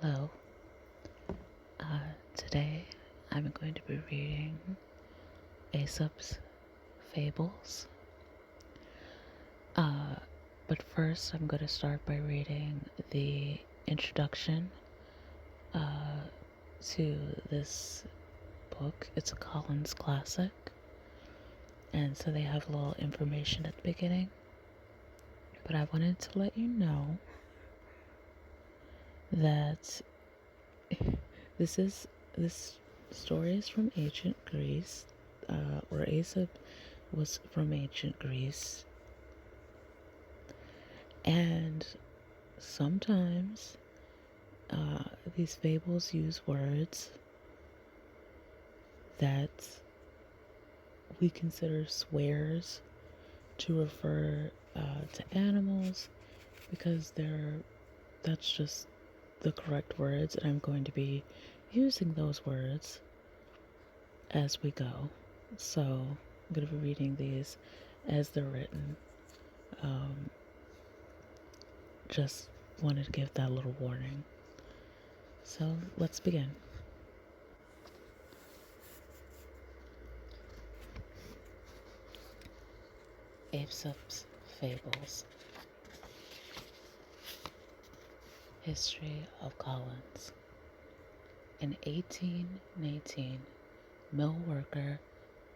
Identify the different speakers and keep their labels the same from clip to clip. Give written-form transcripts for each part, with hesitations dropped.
Speaker 1: Hello. Today I'm going to be reading Aesop's Fables. But first, I'm going to start by reading the introduction to this book. It's a Collins classic, and so they have a little information at the beginning. But I wanted to let you know that this story is from ancient Greece, or Aesop was from ancient Greece, and sometimes these fables use words that we consider swears to refer to animals because that's just the correct words, and I'm going to be using those words as we go. So I'm going to be reading these as they're written. Just wanted to give that little warning. So let's begin. Aesop's Fables. History of Collins. In 1818, mill worker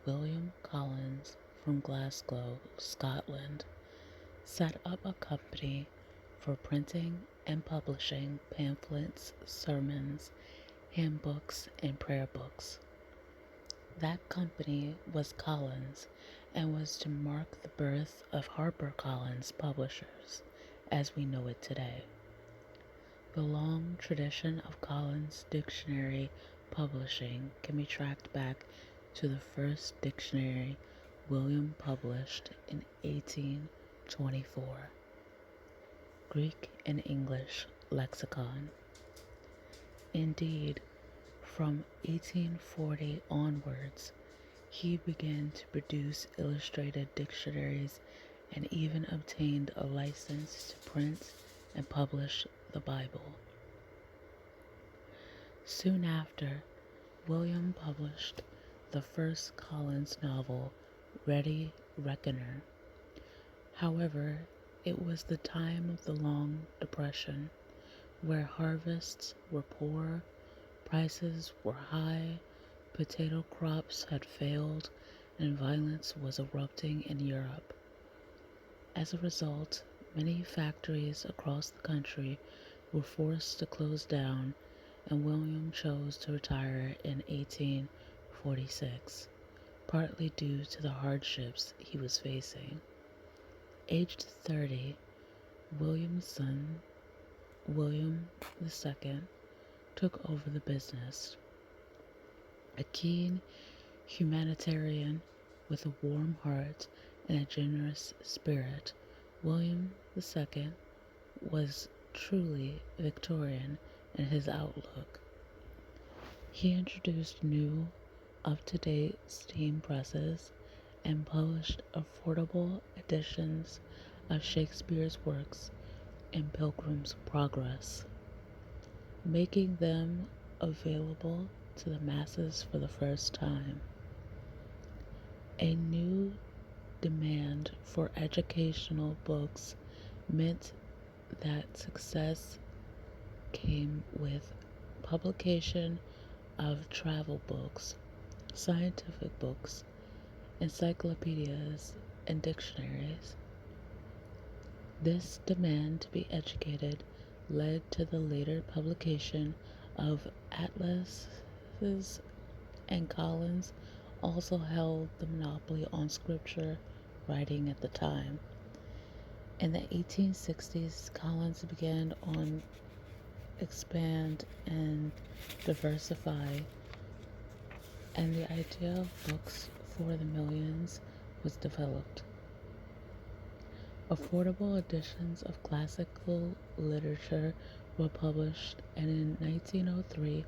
Speaker 1: William Collins from Glasgow, Scotland, set up a company for printing and publishing pamphlets, sermons, handbooks, and prayer books. That company was Collins and was to mark the birth of HarperCollins Publishers as we know it today. The long tradition of Collins dictionary publishing can be tracked back to the first dictionary William published in 1824, Greek and English lexicon. Indeed, from 1840 onwards, he began to produce illustrated dictionaries and even obtained a license to print and publish the Bible. Soon after, William published the first Collins novel, Ready Reckoner. However, it was the time of the Long Depression, where harvests were poor, prices were high, potato crops had failed, and violence was erupting in Europe. As a result, many factories across the country were forced to close down, and William chose to retire in 1846, partly due to the hardships he was facing. Aged 30, William's son, William II, took over the business. A keen humanitarian with a warm heart and a generous spirit, William II was truly Victorian in his outlook. He introduced new, up-to-date steam presses and published affordable editions of Shakespeare's works in Pilgrim's Progress, making them available to the masses for the first time. A new demand for educational books meant that success came with publication of travel books, scientific books, encyclopedias, and dictionaries. This demand to be educated led to the later publication of atlases, and Collins also held the monopoly on scripture writing at the time. In the 1860s, Collins began on expand and diversify, and the idea of books for the millions was developed. Affordable editions of classical literature were published, and in 1903,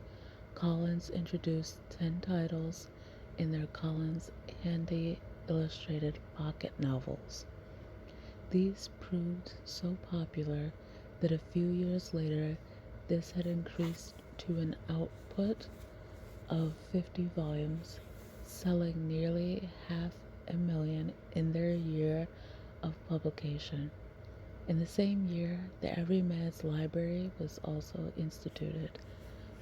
Speaker 1: Collins introduced 10 titles in their Collins Handy Illustrated Pocket Novels. These proved so popular that a few years later This had increased to an output of 50 volumes, selling nearly 500,000 in their year of publication. In the same year, the Everyman's Library was also instituted,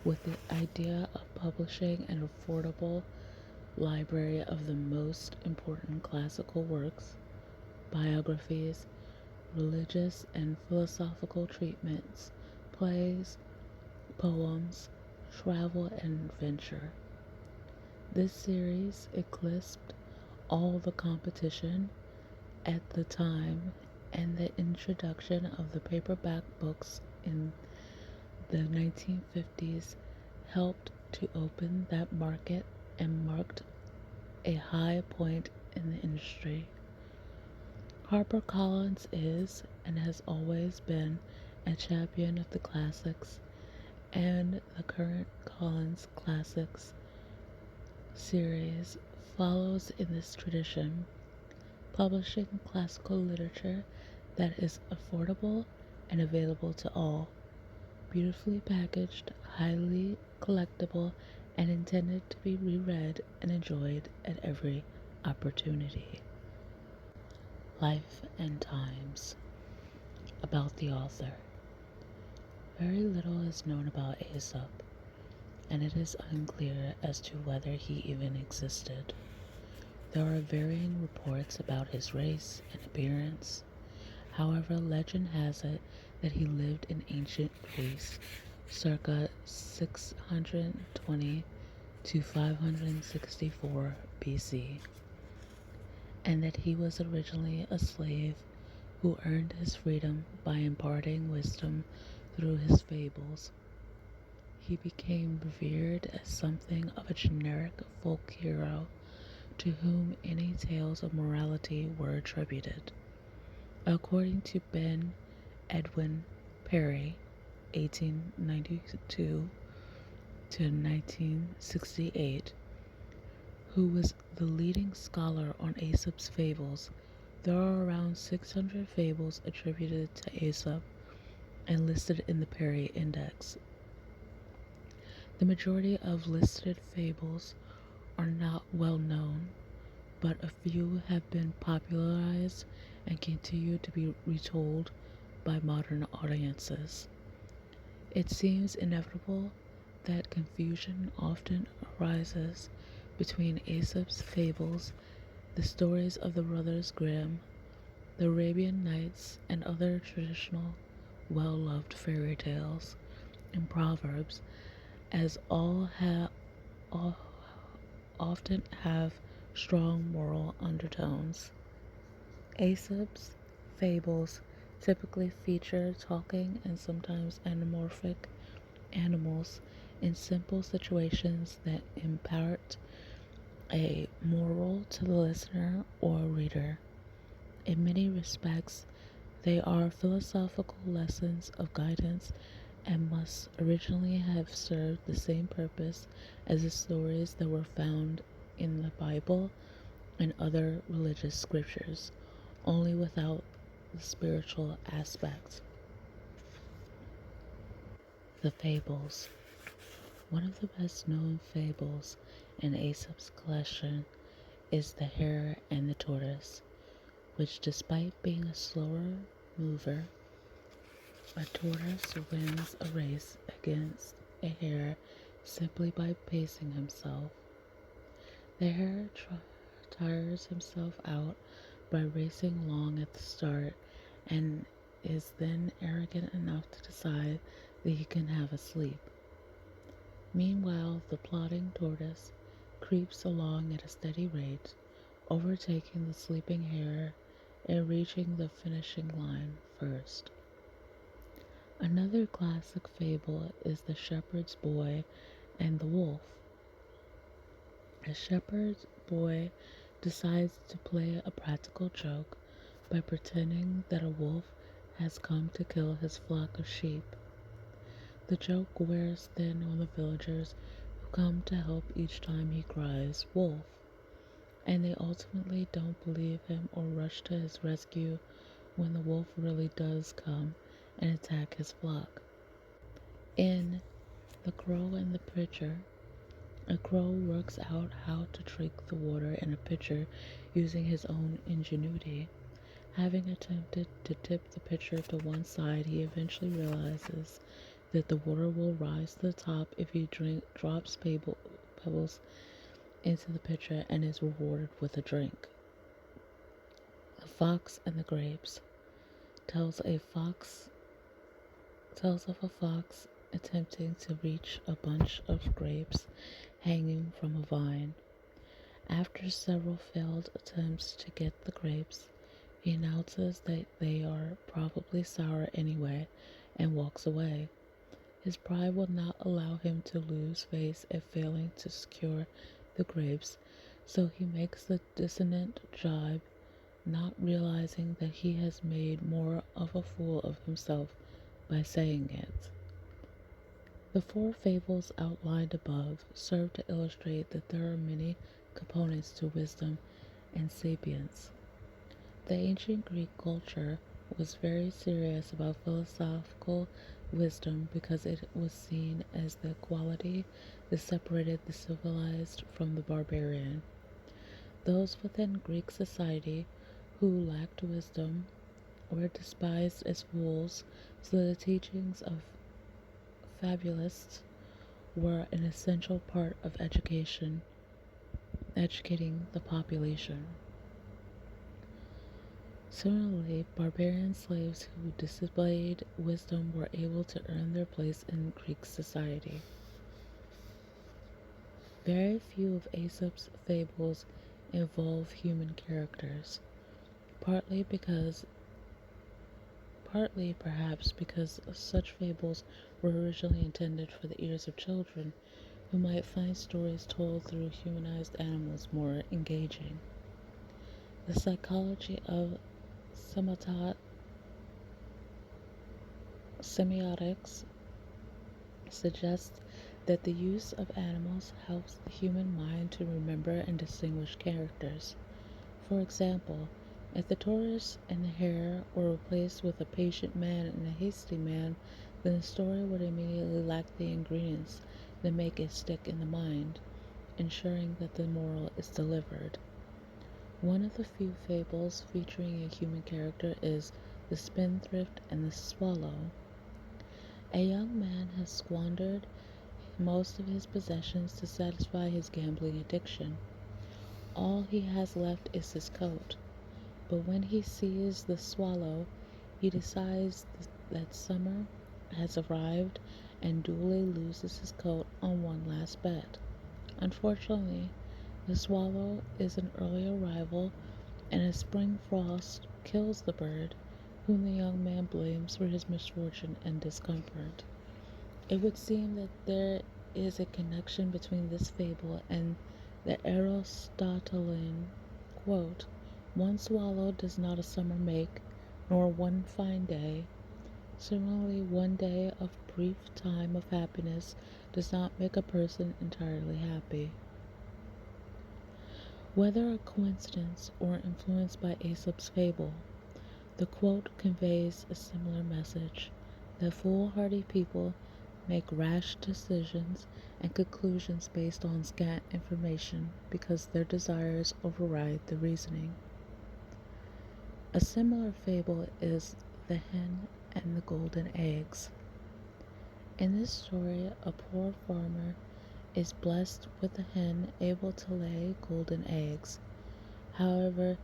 Speaker 1: with the idea of publishing an affordable library of the most important classical works, biographies, religious and philosophical treatments, plays, poems, travel, and adventure. This series eclipsed all the competition at the time, and the introduction of the paperback books in the 1950s helped to open that market and marked a high point in the industry. HarperCollins is and has always been a champion of the classics, and the current Collins Classics series follows in this tradition, publishing classical literature that is affordable and available to all, beautifully packaged, highly collectible, and intended to be reread and enjoyed at every opportunity. Life and Times. About the author. Very little is known about Aesop, and it is unclear as to whether he even existed. There are varying reports about his race and appearance. However, legend has it that he lived in ancient Greece circa 620 to 564 BC, and that he was originally a slave who earned his freedom by imparting wisdom through his fables. He became revered as something of a generic folk hero to whom any tales of morality were attributed. According to Ben Edwin Perry, 1892 to 1968, who was the leading scholar on Aesop's fables, there are around 600 fables attributed to Aesop and listed in the Perry Index. The majority of listed fables are not well known, but a few have been popularized and continue to be retold by modern audiences. It seems inevitable that confusion often arises between Aesop's fables, the stories of the Brothers Grimm, the Arabian Nights, and other traditional, well-loved fairy tales and proverbs, as all often have strong moral undertones. Aesop's fables typically feature talking and sometimes anamorphic animals in simple situations that impart a moral to the listener or reader. In many respects, they are philosophical lessons of guidance and must originally have served the same purpose as the stories that were found in the Bible and other religious scriptures, only without the spiritual aspect. The Fables. One of the best known fables in Aesop's collection is The Hare and the Tortoise, which, despite being a slower mover, a tortoise wins a race against a hare simply by pacing himself. The hare tires himself out by racing along at the start and is then arrogant enough to decide that he can have a sleep. Meanwhile, the plodding tortoise creeps along at a steady rate, overtaking the sleeping hare and reaching the finishing line first. Another classic fable is The Shepherd's Boy and the Wolf. A shepherd's boy decides to play a practical joke by pretending that a wolf has come to kill his flock of sheep. The joke wears thin on the villagers who come to help each time he cries, "Wolf," and they ultimately don't believe him or rush to his rescue when the wolf really does come and attack his flock. In The Crow and the Pitcher, a crow works out how to drink the water in a pitcher using his own ingenuity. Having attempted to tip the pitcher to one side, he eventually realizes that the water will rise to the top if he drops pebbles into the pitcher and is rewarded with a drink. The Fox and the Grapes tells of a fox attempting to reach a bunch of grapes hanging from a vine. After several failed attempts to get the grapes, he announces that they are probably sour anyway and walks away. His pride will not allow him to lose face at failing to secure the grapes, so he makes the dissonant jibe, not realizing that he has made more of a fool of himself by saying it. The four fables outlined above serve to illustrate that there are many components to wisdom and sapience. The ancient Greek culture was very serious about philosophical wisdom because it was seen as the quality that separated the civilized from the barbarian. Those within Greek society who lacked wisdom were despised as fools, so the teachings of fabulists were an essential part of educating the population. Similarly, barbarian slaves who displayed wisdom were able to earn their place in Greek society. Very few of Aesop's fables involve human characters, partly perhaps because such fables were originally intended for the ears of children, who might find stories told through humanized animals more engaging. The psychology of semiotics suggests that the use of animals helps the human mind to remember and distinguish characters. For example, if the tortoise and the hare were replaced with a patient man and a hasty man, then the story would immediately lack the ingredients that make it stick in the mind, ensuring that the moral is delivered. One of the few fables featuring a human character is The Spendthrift and the Swallow. A young man has squandered most of his possessions to satisfy his gambling addiction. All he has left is his coat. But when he sees the swallow, he decides that summer has arrived and duly loses his coat on one last bet. Unfortunately, the swallow is an early arrival, and a spring frost kills the bird, whom the young man blames for his misfortune and discomfort. It would seem that there is a connection between this fable and the Aristotelian quote, "One swallow does not a summer make, nor one fine day." Similarly, one day of brief time of happiness does not make a person entirely happy. Whether a coincidence or influenced by Aesop's fable, the quote conveys a similar message, that foolhardy people make rash decisions and conclusions based on scant information because their desires override the reasoning. A similar fable is The Hen and the Golden Eggs. In this story, a poor farmer is blessed with a hen able to lay golden eggs. However,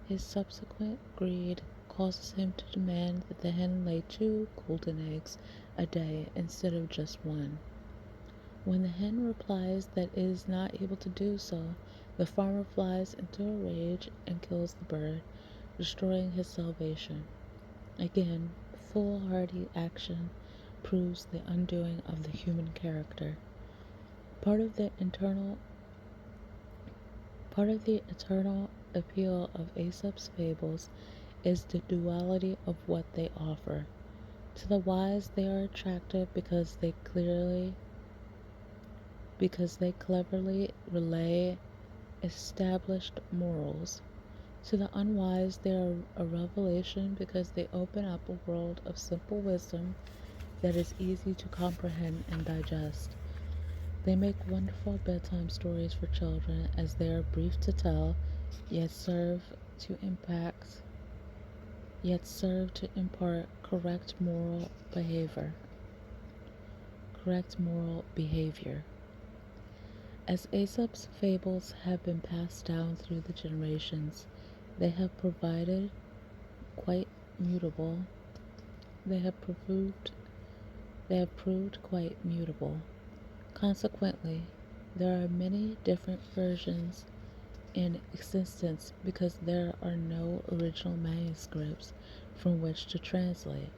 Speaker 1: his subsequent greed causes him to demand that the hen lay 2 golden eggs a day instead of just 1. When the hen replies that it is not able to do so, the farmer flies into a rage and kills the bird, destroying his salvation. Again, foolhardy action proves the undoing of the human character. Part of the eternal appeal of Aesop's fables is the duality of what they offer. To the wise they are attractive because they cleverly relay established morals. To the unwise they are a revelation because they open up a world of simple wisdom that is easy to comprehend and digest. They make wonderful bedtime stories for children as they are brief to tell, yet serve to impact, yet serve to impart correct moral behavior. As Aesop's fables have been passed down through the generations, they have provided quite mutable. They have proved quite mutable. Consequently, there are many different versions in existence because there are no original manuscripts from which to translate.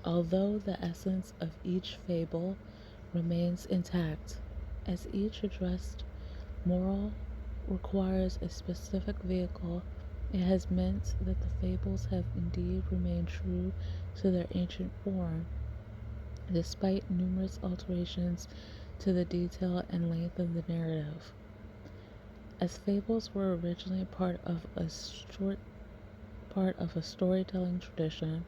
Speaker 1: Although the essence of each fable remains intact, as each addressed moral requires a specific vehicle, it has meant that the fables have indeed remained true to their ancient form, despite numerous alterations to the detail and length of the narrative. As fables were originally part of a storytelling tradition,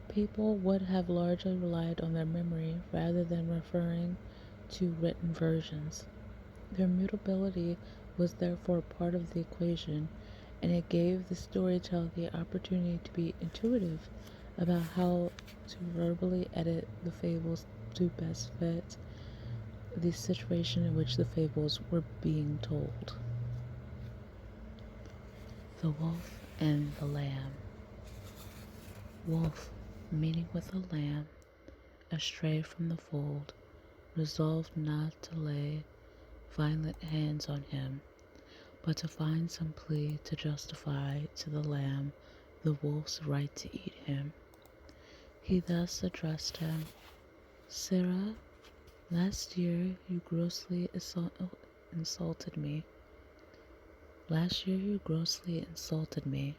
Speaker 1: people would have largely relied on their memory rather than referring to written versions. Their mutability was therefore part of the equation, and it gave the storyteller the opportunity to be intuitive about how to verbally edit the fables to best fit the situation in which the fables were being told. The Wolf and the Lamb. Wolf, meeting with a lamb, astray from the fold, resolved not to lay violent hands on him, but to find some plea to justify to the lamb the wolf's right to eat him. He thus addressed him: "Sirrah, last year you grossly insulted me. Last year you grossly insulted me."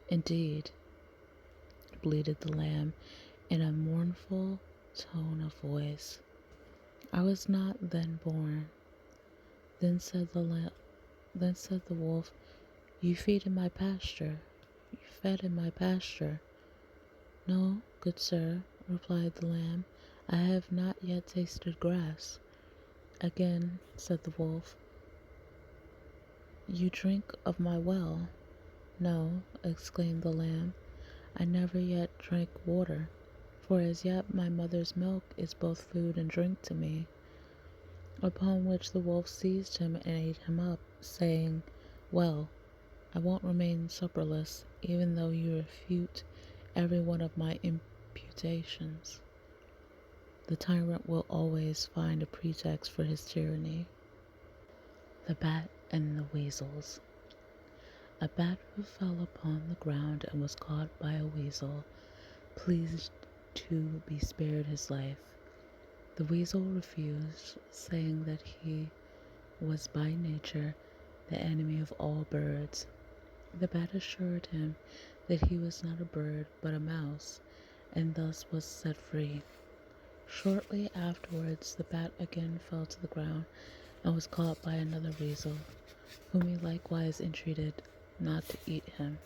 Speaker 1: "Indeed," bleated the lamb in a mournful tone of voice, "I was not then born." Then said the wolf, "You feed in my pasture. You fed in my pasture." "No, good sir," replied the lamb, "I have not yet tasted grass." Again said the wolf, "You drink of my well." "No," exclaimed the lamb, "I never yet drank water, for as yet my mother's milk is both food and drink to me." Upon which the wolf seized him and ate him up, saying, "Well, I won't remain supperless, even though you refute every one of my imputations. The tyrant will always find a pretext for his tyranny." The Bat and the Weasels. A bat who fell upon the ground and was caught by a weasel, pleased to be spared his life. The weasel refused, saying that he was by nature the enemy of all birds. The bat assured him that he was not a bird but a mouse, and thus was set free. Shortly afterwards the bat again fell to the ground and was caught by another weasel, whom he likewise entreated not to eat him.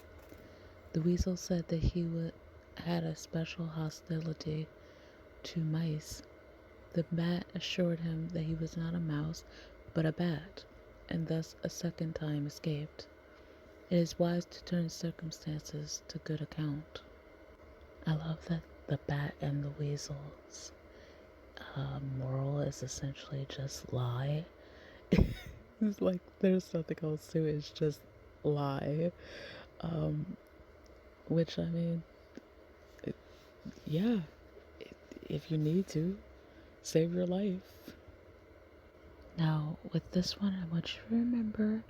Speaker 1: The weasel said that he had a special hostility to mice. The bat assured him that he was not a mouse but a bat, and thus a second time escaped. It is wise to turn circumstances to good account. I love that the Bat and the Weasels moral is essentially just lie. It's like there's nothing else to it, it's just lie. Which, I mean, yeah, if you need to, save your life. Now, with this one, I want you to remember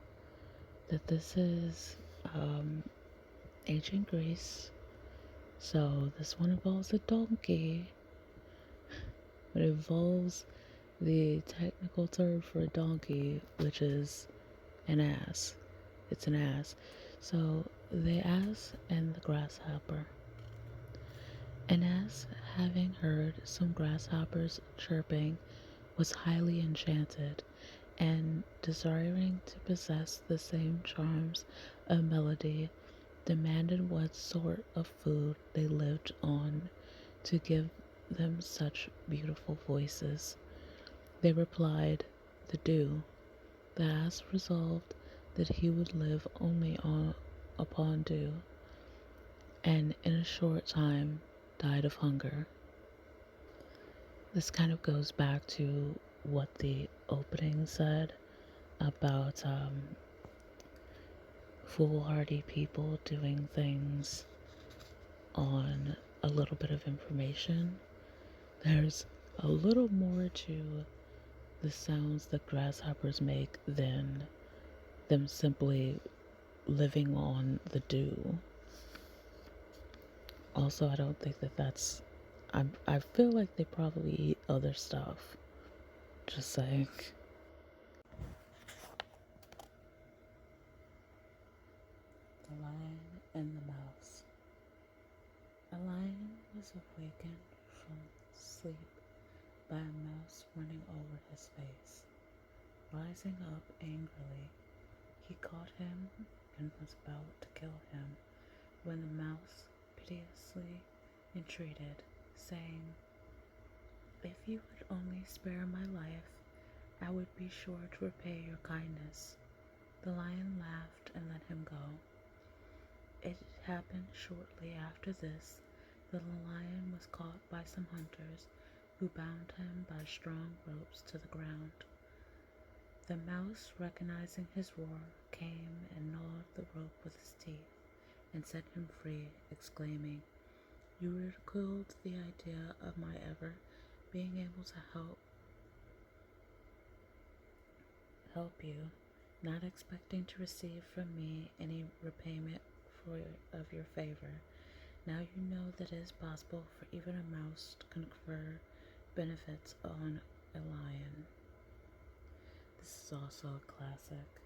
Speaker 1: that this is ancient Greece. So this one involves a donkey. It involves the technical term for a donkey, which is an ass. It's an ass. So the ass and the grasshopper. An ass, having heard some grasshoppers chirping, was highly enchanted, and desiring to possess the same charms of melody, demanded what sort of food they lived on to give them such beautiful voices. They replied, the dew. The ass resolved that he would live only upon dew, and in a short time died of hunger. This kind of goes back to what the opening said about foolhardy people doing things on a little bit of information. There's a little more to the sounds that grasshoppers make than them simply living on the dew. Also, I don't think that's. I feel like they probably eat other stuff. Just saying. The Lion and the Mouse. A lion was awakened from sleep by a mouse running over his face. Rising up angrily, he caught him and was about to kill him when the mouse piteously entreated, saying, "If you would only spare my life, I would be sure to repay your kindness." The lion laughed and let him go. It happened shortly after this that the lion was caught by some hunters who bound him by strong ropes to the ground. The mouse, recognizing his roar, came and gnawed the rope with his teeth and set him free, exclaiming, "You ridiculed the idea of my ever being able to help you, not expecting to receive from me any repayment of your favor. Now you know that it is possible for even a mouse to confer benefits on a lion." This is also a classic.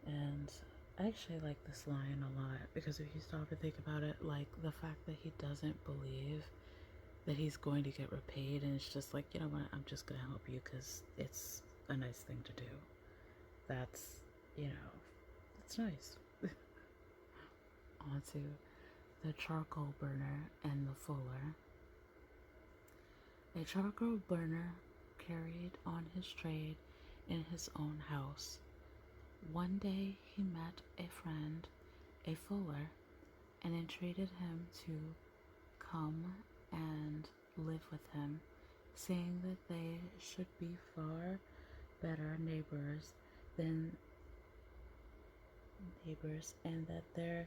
Speaker 1: And I actually like this lion a lot because if you stop to think about it, like the fact that he doesn't believe that he's going to get repaid, and it's just like, you know what, I'm just going to help you because it's a nice thing to do. That's, it's nice. On to the charcoal burner and the fuller. A charcoal burner carried on his trade in his own house. One day he met a friend, a fuller, and entreated him to come and live with him, saying that they should be far better neighbors and that their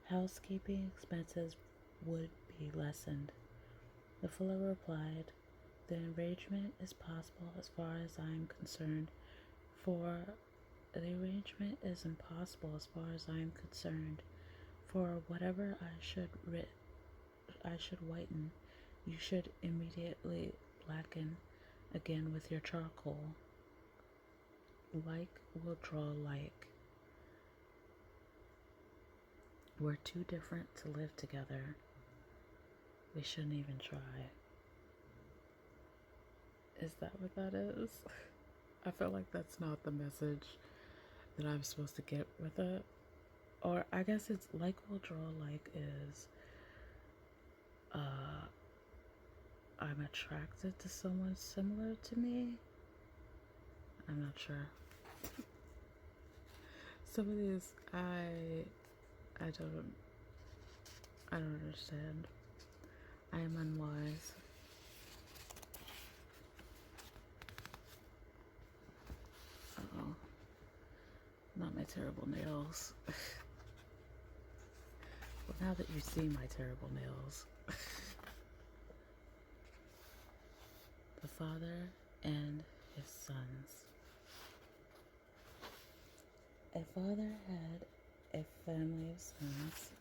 Speaker 1: housekeeping expenses would be lessened. The fuller replied, "The arrangement is possible as far as I am concerned, for whatever I should whiten, you should immediately blacken again with your charcoal. Like will draw like. We're too different to live together. We shouldn't even try." Is that what that is? I feel like that's not the message that I'm supposed to get with it. Or I guess it's like will draw like is I'm attracted to someone similar to me. I'm not sure. Some of these I don't understand. I am unwise. Uh-oh. Not my terrible nails. Well, now that you see my terrible nails. The father and his sons. A father had a family of sons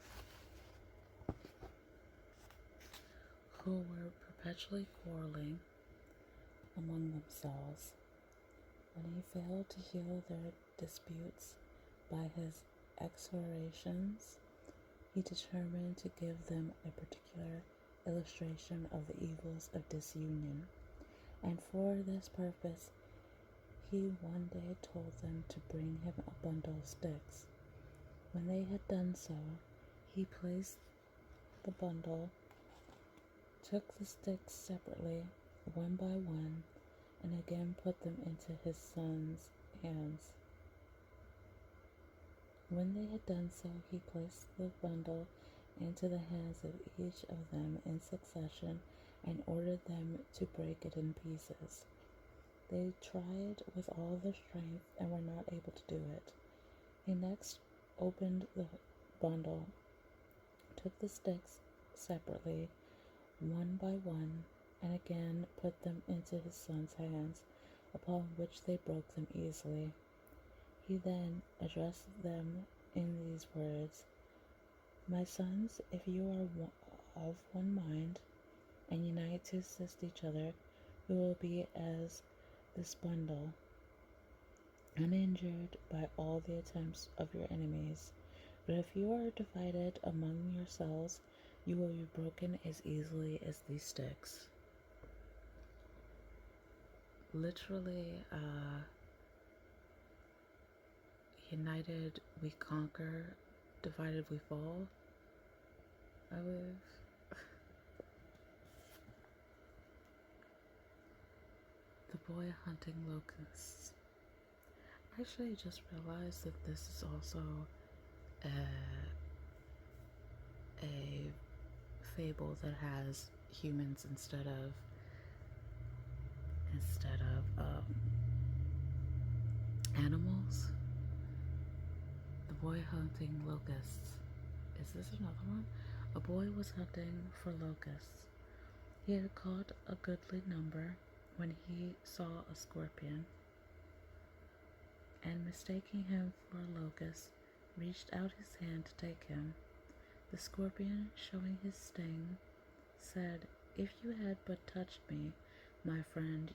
Speaker 1: who were perpetually quarreling among themselves. When he failed to heal their disputes by his exhortations, he determined to give them a particular illustration of the evils of disunion, and for this purpose he one day told them to bring him a bundle of sticks. When they had done so, he placed the bundle took the sticks separately, one by one, and again put them into his son's hands. When they had done so, he placed the bundle into the hands of each of them in succession and ordered them to break it in pieces. They tried with all their strength and were not able to do it. He next opened the bundle, took the sticks separately, one by one, and again put them into his son's hands, upon which they broke them easily. He then addressed them in these words: My sons, if you are of one mind, and unite to assist each other, we will be as this bundle, uninjured by all the attempts of your enemies. But if you are divided among yourselves, you will be broken as easily as these sticks. Literally, united we conquer, divided we fall, I believe. The boy hunting locusts. Actually, I just realized that this is also a fable that has humans instead of animals. The boy hunting locusts. Is this another one? A boy was hunting for locusts. He had caught a goodly number when he saw a scorpion, and mistaking him for a locust, reached out his hand to take him. The scorpion, showing his sting, said, If you had but touched me, my friend,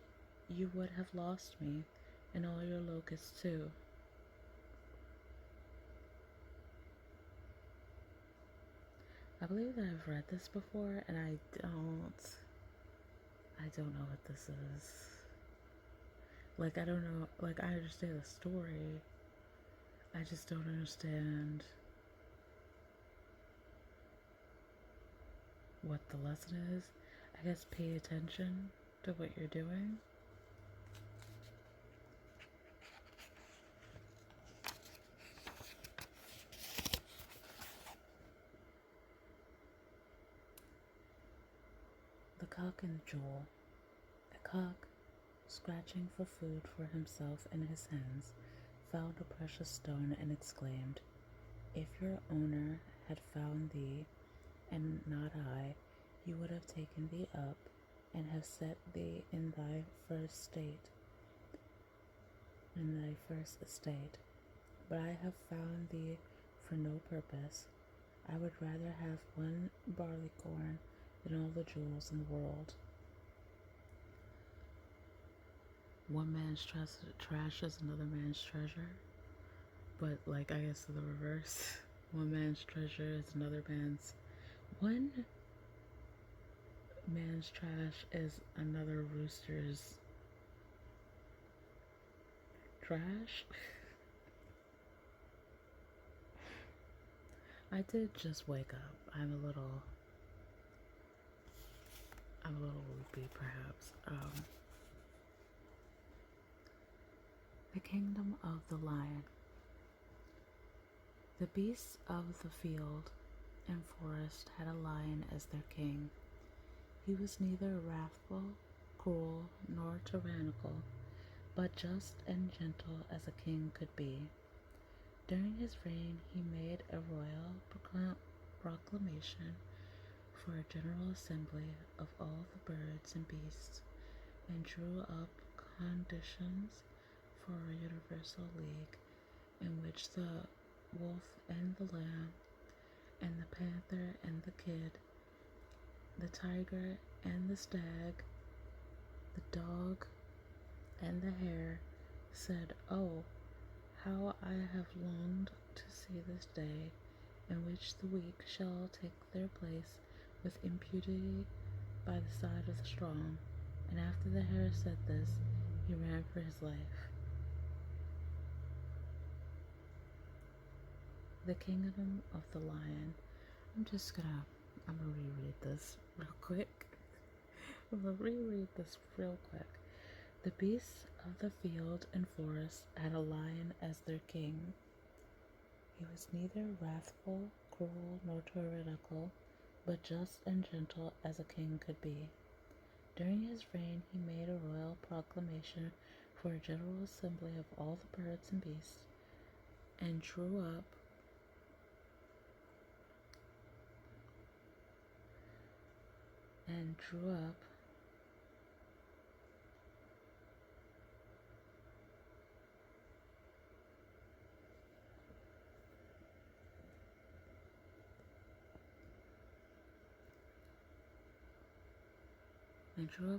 Speaker 1: you would have lost me, and all your locusts too. I believe that I've read this before, and I don't know what this is. Like, I don't know, like, I understand the story. I just don't understand what the lesson is. I guess pay attention to what you're doing. The Cock and the Jewel. A cock, scratching for food for himself and his hens, found a precious stone and exclaimed, If your owner had found thee, and not I, he would have taken thee up, and have set thee in thy first estate. But I have found thee for no purpose. I would rather have one barleycorn than all the jewels in the world. One man's trash is another man's treasure. But, like, I guess the reverse. One man's treasure is another man's. One man's trash is another rooster's trash. I did just wake up. I'm a little loopy, perhaps. The Kingdom of the Lion. The beasts of the field and forest had a lion as their king. He was neither wrathful, cruel, nor tyrannical, but just and gentle as a king could be. During his reign he made a royal proclamation for a general assembly of all the birds and beasts, and drew up conditions for a universal league in which the wolf and the lamb, and the panther and the kid, the tiger and the stag, the dog and the hare said, Oh, how I have longed to see this day, in which the weak shall take their place with impunity by the side of the strong. And after the hare said this, he ran for his life. The Kingdom of the Lion. I'm gonna reread this real quick. I'm gonna reread this real quick. The beasts of the field and forest had a lion as their king. He was neither wrathful, cruel, nor tyrannical, but just and gentle as a king could be. During his reign, he made a royal proclamation for a general assembly of all the birds and beasts, and drew up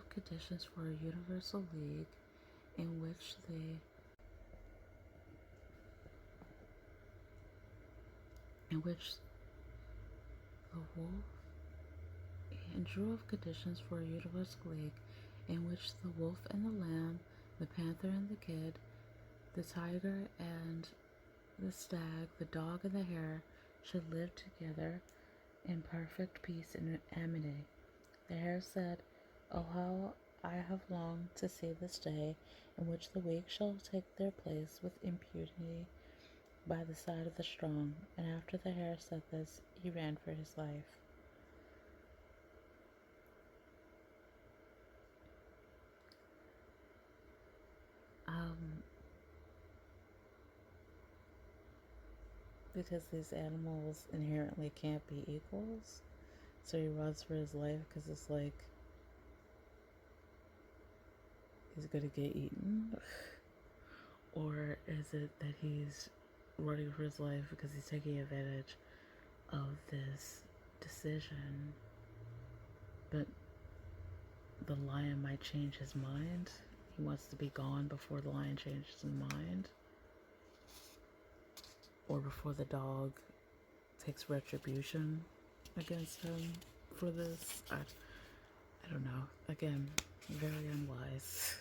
Speaker 1: conditions for a universal league in which the wolf and drew up conditions for a universal league in which the wolf and the lamb, the panther and the kid, the tiger and the stag, the dog and the hare should live together in perfect peace and amity. The hare said, "Oh, how I have longed to see this day in which the weak shall take their place with impunity by the side of the strong." And after the hare said this, he ran for his life. Because these animals inherently can't be equals, so he runs for his life because it's like he's gonna get eaten? Or is it that he's running for his life because he's taking advantage of this decision, but the lion might change his mind? He wants to be gone before the lion changes his mind, or before the dog takes retribution against him for this. I don't know. Again, very unwise.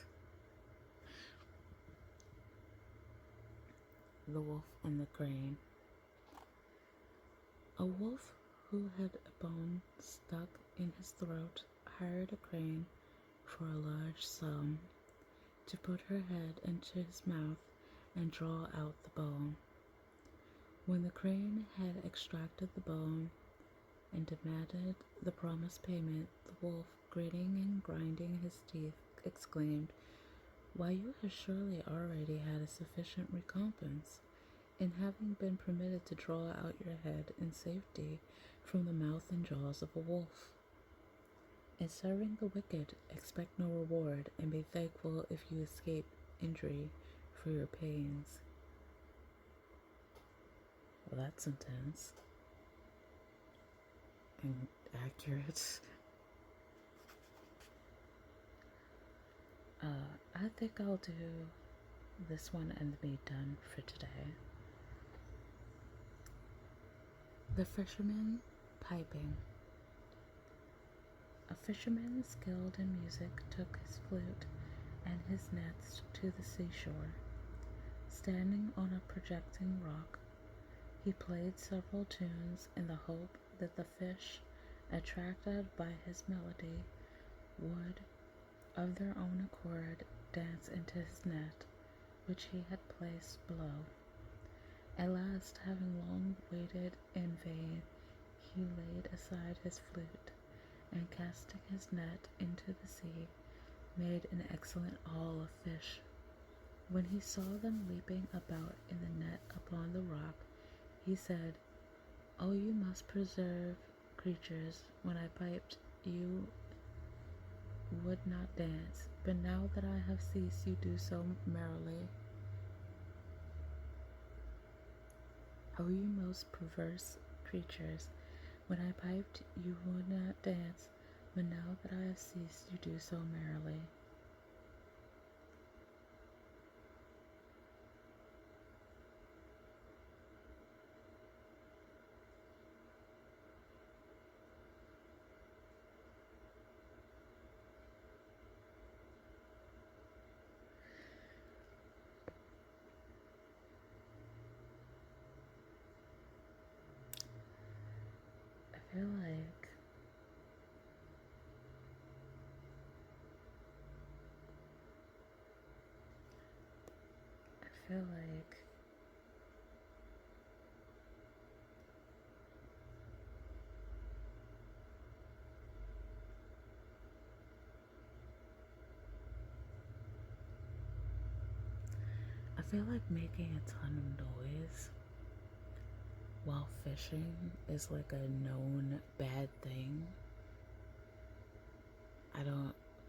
Speaker 1: The Wolf and the Crane. A wolf who had a bone stuck in his throat hired a crane for a large sum to put her head into his mouth and draw out the bone. When the crane had extracted the bone and demanded the promised payment, the wolf, gritting and grinding his teeth, exclaimed, "Why, you have surely already had a sufficient recompense in having been permitted to draw out your head in safety from the mouth and jaws of a wolf. In serving the wicked, expect no reward, and be thankful if you escape injury for your pains." Well, that's intense and accurate. I think I'll do this one and be done for today. The Fisherman Piping. A fisherman skilled in music took his flute and his nets to the seashore. Standing on a projecting rock, he played several tunes in the hope that the fish, attracted by his melody, would, of their own accord, dance into his net, which he had placed below. At last, having long waited in vain, he laid aside his flute, and casting his net into the sea, made an excellent haul of fish. When he saw them leaping about in the net upon the rock, he said, "Oh, you must preserve creatures. When I piped, you would not dance, but now that I have ceased, you do so merrily. Oh, you most perverse creatures! When I piped, you would not dance, but now that I have ceased, you do so merrily." I feel like feel like making a ton of noise while fishing is like a known bad thing.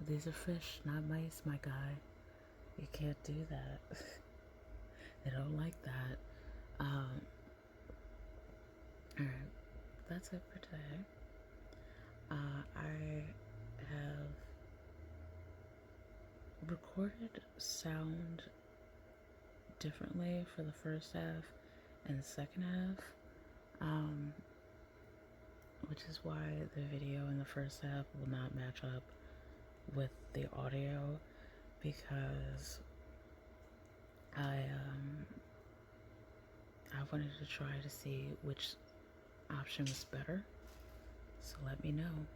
Speaker 1: These are fish, not mice, my guy. You can't do that. They don't like that. Alright, that's it for today. I have recorded sound differently for the first half and the second half, which is why the video in the first half will not match up with the audio, because I wanted to try to see which option was better, so let me know.